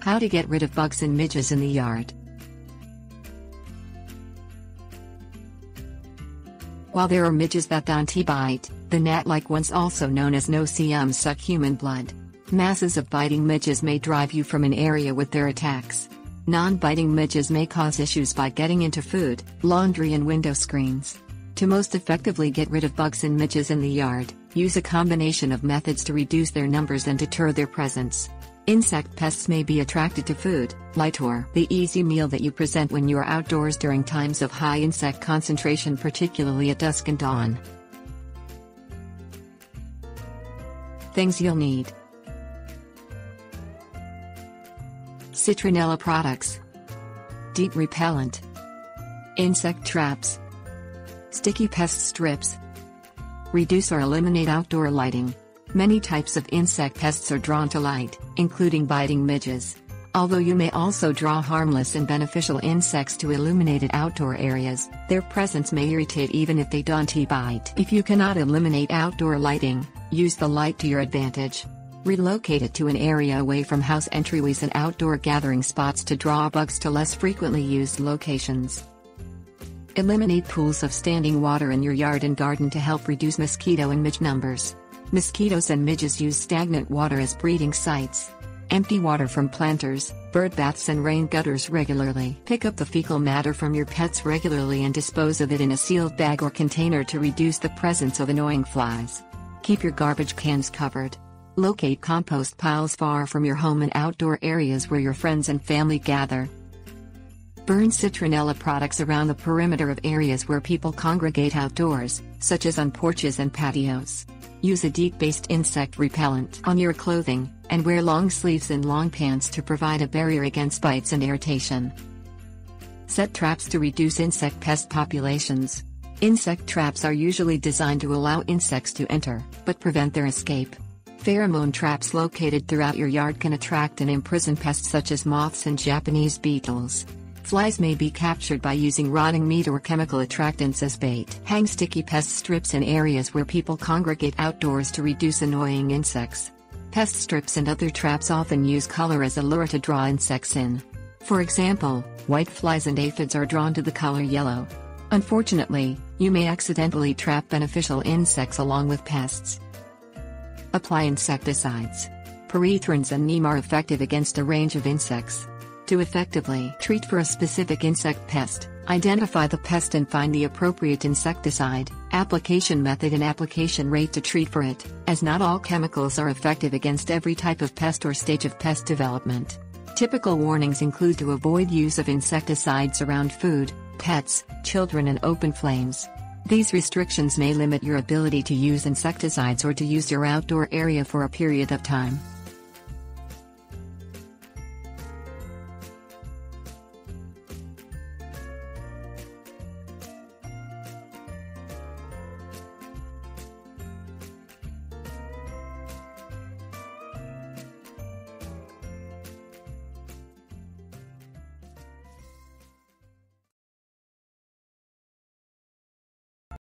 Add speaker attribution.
Speaker 1: How to get rid of bugs and midges in the yard. While there are midges that don't bite, the gnat-like ones, also known as no-see-ums, suck human blood. Masses of biting midges may drive you from an area with their attacks. Non-biting midges may cause issues by getting into food, laundry and window screens. To most effectively get rid of bugs and midges in the yard, use a combination of methods to reduce their numbers and deter their presence. Insect pests may be attracted to food, lighter, the easy meal that you present when you are outdoors during times of high insect concentration, particularly at dusk and dawn. Things you'll need: citronella products, DEET repellent, insect traps, sticky pest strips. Reduce or eliminate outdoor lighting. Many types of insect pests are drawn to light, including biting midges. Although you may also draw harmless and beneficial insects to illuminated outdoor areas, their presence may irritate even if they don't bite. If you cannot eliminate outdoor lighting, use the light to your advantage. Relocate it to an area away from house entryways and outdoor gathering spots to draw bugs to less frequently used locations. Eliminate pools of standing water in your yard and garden to help reduce mosquito and midge numbers. Mosquitoes and midges use stagnant water as breeding sites. Empty water from planters, bird baths and rain gutters regularly. Pick up the fecal matter from your pets regularly and dispose of it in a sealed bag or container to reduce the presence of annoying flies. Keep your garbage cans covered. Locate compost piles far from your home and outdoor areas where your friends and family gather. Burn citronella products around the perimeter of areas where people congregate outdoors, such as on porches and patios. Use a DEET-based insect repellent on your clothing, and wear long sleeves and long pants to provide a barrier against bites and irritation. Set traps to reduce insect pest populations. Insect traps are usually designed to allow insects to enter, but prevent their escape. Pheromone traps located throughout your yard can attract and imprison pests such as moths and Japanese beetles. Flies may be captured by using rotting meat or chemical attractants as bait. Hang sticky pest strips in areas where people congregate outdoors to reduce annoying insects. Pest strips and other traps often use color as a lure to draw insects in. For example, white flies and aphids are drawn to the color yellow. Unfortunately, you may accidentally trap beneficial insects along with pests. Apply insecticides. Permethrins and neem are effective against a range of insects. To effectively treat for a specific insect pest, identify the pest and find the appropriate insecticide, application method and application rate to treat for it, as not all chemicals are effective against every type of pest or stage of pest development. Typical warnings include to avoid use of insecticides around food, pets, children and open flames. These restrictions may limit your ability to use insecticides or to use your outdoor area for a period of time.